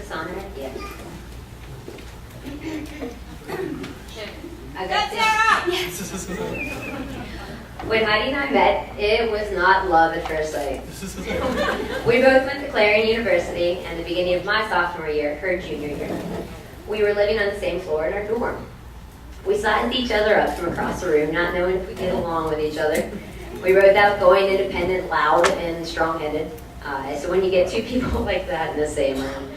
this on it? Yeah. I got this. When Heidi and I met, it was not love at first sight. We both went to Clarion University, and the beginning of my sophomore year, her junior year. We were living on the same floor in our dorm. We sized each other up from across the room, not knowing if we get along with each other. We were both outgoing, independent, loud, and strong-headed. So when you get two people like that in the same room,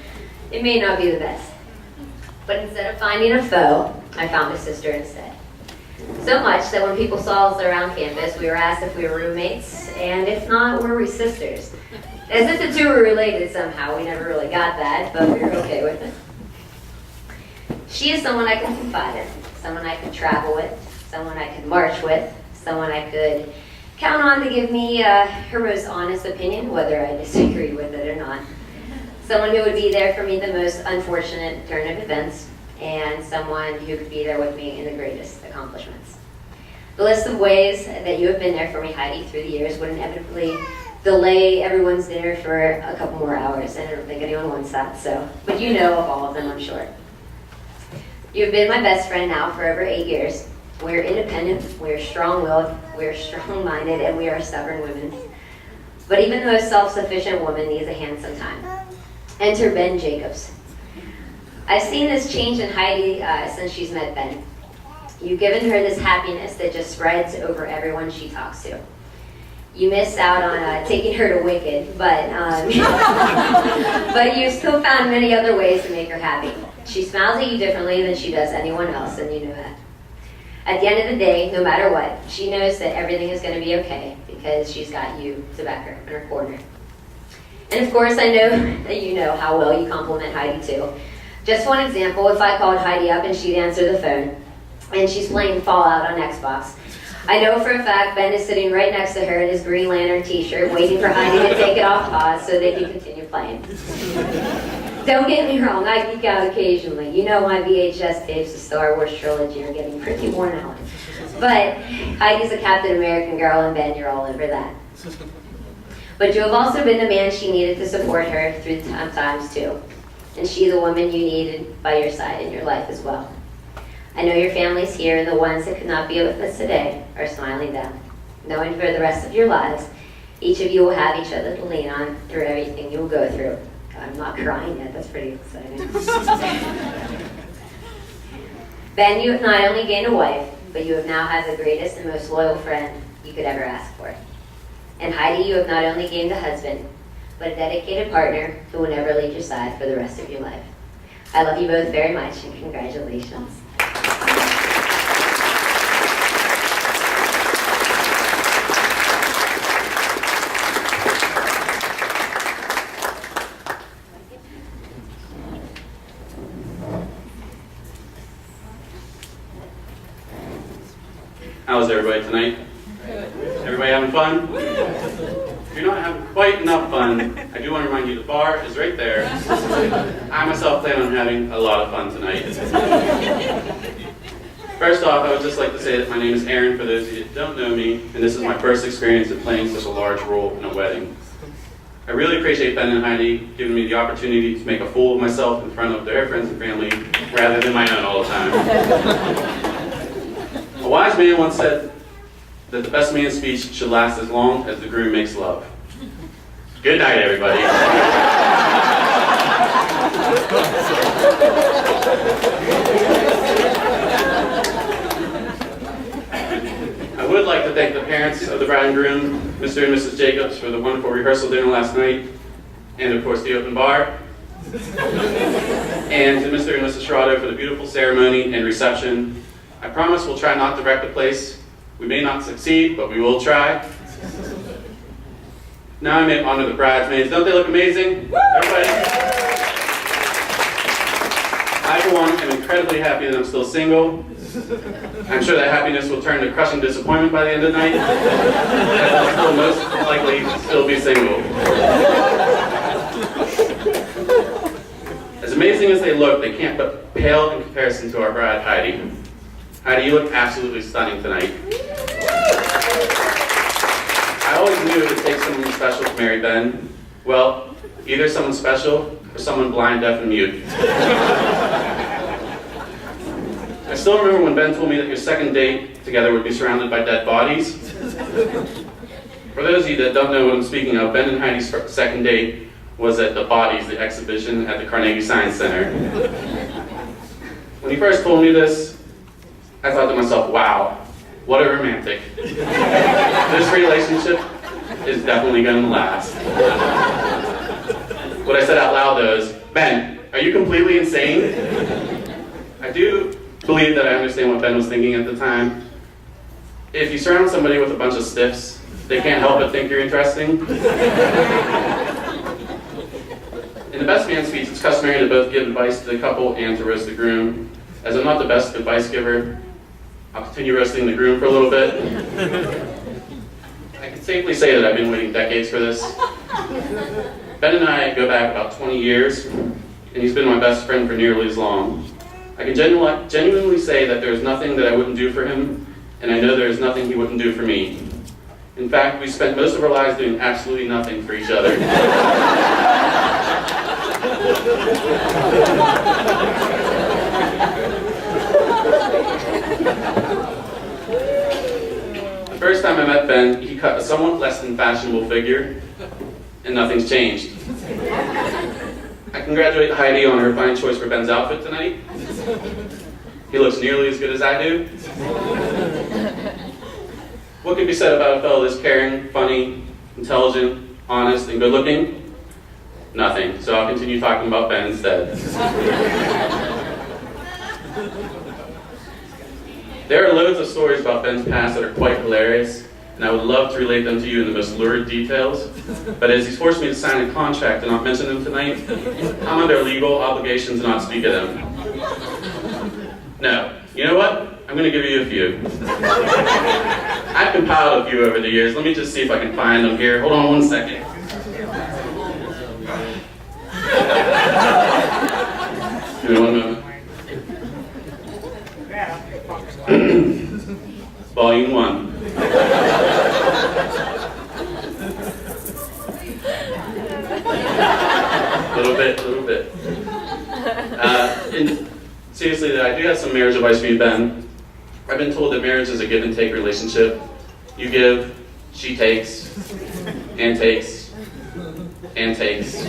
it may not be the best. But instead of finding a foe, I found a sister instead. So much that when people saw us around campus, we were asked if we were roommates, and if not, were we sisters? As if the two were related somehow. We never really got that, but we were okay with it. She is someone I can confide in, someone I could travel with, someone I could march with, someone I could count on to give me her most honest opinion, whether I disagreed with it or not. Someone who would be there for me the most unfortunate turn of events, and someone who could be there with me in the greatest accomplishments. The list of ways that you have been there for me, Heidi, through the years would inevitably delay everyone's dinner for a couple more hours, and I don't think anyone wants that, but you know of all of them, I'm sure. You've been my best friend now for over 8 years. We're independent, we're strong-willed, we're strong-minded, and we are stubborn women. But even the most self-sufficient woman needs a hand sometime. Enter Ben Jacobs. I've seen this change in Heidi since she's met Ben. You've given her this happiness that just spreads over everyone she talks to. You missed out on taking her to Wicked, but you still found many other ways to make her happy. She smiles at you differently than she does anyone else, and you know that. At the end of the day, no matter what, she knows that everything is going to be okay because she's got you to back her in her corner. And of course, I know that you know how well you compliment Heidi too. Just one example, if I called Heidi up and she'd answer the phone, and she's playing Fallout on Xbox, I know for a fact Ben is sitting right next to her in his Green Lantern t-shirt, waiting for Heidi to take it off pause so they can continue playing. Don't get me wrong, I geek out occasionally. You know my VHS tapes, the Star Wars trilogy, are getting pretty worn out. But Heidi's a Captain American girl, and Ben, you're all over that. But you have also been the man she needed to support her through the tough times too. And she the woman you needed by your side in your life as well. I know your family's here, and the ones that could not be with us today are smiling down, knowing for the rest of your lives, each of you will have each other to lean on through everything you will go through. I'm not crying yet, that's pretty exciting. Ben, you have not only gained a wife, but you have now had the greatest and most loyal friend you could ever ask for. And Heidi, you have not only gained a husband, but a dedicated partner who will never leave your side for the rest of your life. I love you both very much, and congratulations. How's everybody tonight? Everybody having fun? If you're not having quite enough fun, I do want to remind you the bar is right there. I myself plan on having a lot of fun tonight. First off, I would just like to say that my name is Aaron, for those of you that don't know me, and this is my first experience of playing such a large role in a wedding. I really appreciate Ben and Heidi giving me the opportunity to make a fool of myself in front of their friends and family, rather than my own all the time. A wise man once said that the best man's speech should last as long as the groom makes love. Good night, everybody. I would like to thank the parents of the bride and groom, Mr. and Mrs. Jacobs, for the wonderful rehearsal dinner last night, and of course the open bar, and to Mr. and Mrs. Schrader for the beautiful ceremony and reception. I promise we'll try not to wreck the place. We may not succeed, but we will try. Now I may honor the bridesmaids. Don't they look amazing? Everybody? I, for one, am incredibly happy that I'm still single. I'm sure that happiness will turn to crushing disappointment by the end of the night, as I'll still most likely still be single. As amazing as they look, they can't but pale in comparison to our bride, Heidi. Heidi, you look absolutely stunning tonight. marry Ben? Well, either someone special or someone blind, deaf, and mute. I still remember when Ben told me that your second date together would be surrounded by dead bodies. For those of you that don't know what I'm speaking of, Ben and Heidi's second date was at the Bodies, the exhibition at the Carnegie Science Center. When he first told me this, I thought to myself, wow, what a romantic. This relationship is definitely going to last. What I said out loud though is, Ben, are you completely insane? I do believe that I understand what Ben was thinking at the time. If you surround somebody with a bunch of stiffs, they can't help but think you're interesting. In the best man speech, it's customary to both give advice to the couple and to roast the groom. As I'm not the best advice giver, I'll continue roasting the groom for a little bit. I can safely say that I've been waiting decades for this. Ben and I go back about 20 years, and he's been my best friend for nearly as long. I can genuinely say that there's nothing that I wouldn't do for him, and I know there's nothing he wouldn't do for me. In fact, we spent most of our lives doing absolutely nothing for each other. The first time I met Ben, he cut a somewhat less than fashionable figure, and nothing's changed. I congratulate Heidi on her fine choice for Ben's outfit tonight. He looks nearly as good as I do. What can be said about a fellow that's caring, funny, intelligent, honest, and good-looking? Nothing, so I'll continue talking about Ben instead. There are loads of stories about Ben's past that are quite hilarious, and I would love to relate them to you in the most lurid details, but as he's forced me to sign a contract to not mention them tonight, I'm under legal obligation to not speak of them. No, you know what? I'm going to give you a few. I've compiled a few over the years. Let me just see if I can find them here. Hold on one second. Give me one moment. Volume 1. Little bit. And seriously, I do have some marriage advice for you, Ben. I've been told that marriage is a give and take relationship. You give, she takes, and takes, and takes,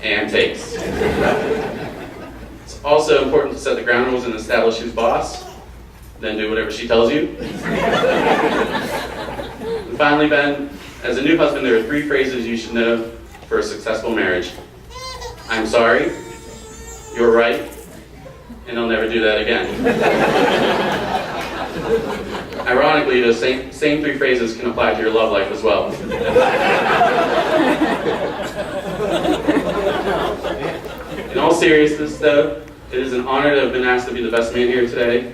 and takes. It's also important to set the ground rules and establish who's boss, then do whatever she tells you. And finally, Ben, as a new husband, there are 3 phrases you should know for a successful marriage. I'm sorry, you're right, and I'll never do that again. Ironically, those same 3 phrases can apply to your love life as well. In all seriousness, though, it is an honor to have been asked to be the best man here today,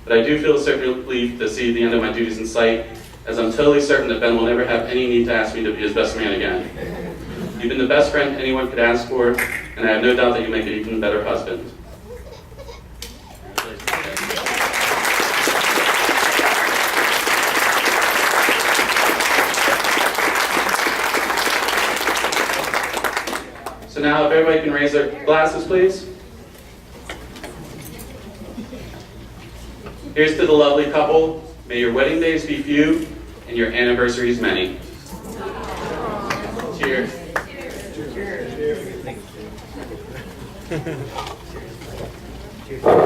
but I do feel a certain relief to see the end of my duties in sight, as I'm totally certain that Ben will never have any need to ask me to be his best man again. You've been the best friend anyone could ask for, and I have no doubt that you'll make an even better husband. So now, if everybody can raise their glasses, please. Here's to the lovely couple. May your wedding days be few and your anniversaries many. Cheers. Cheers.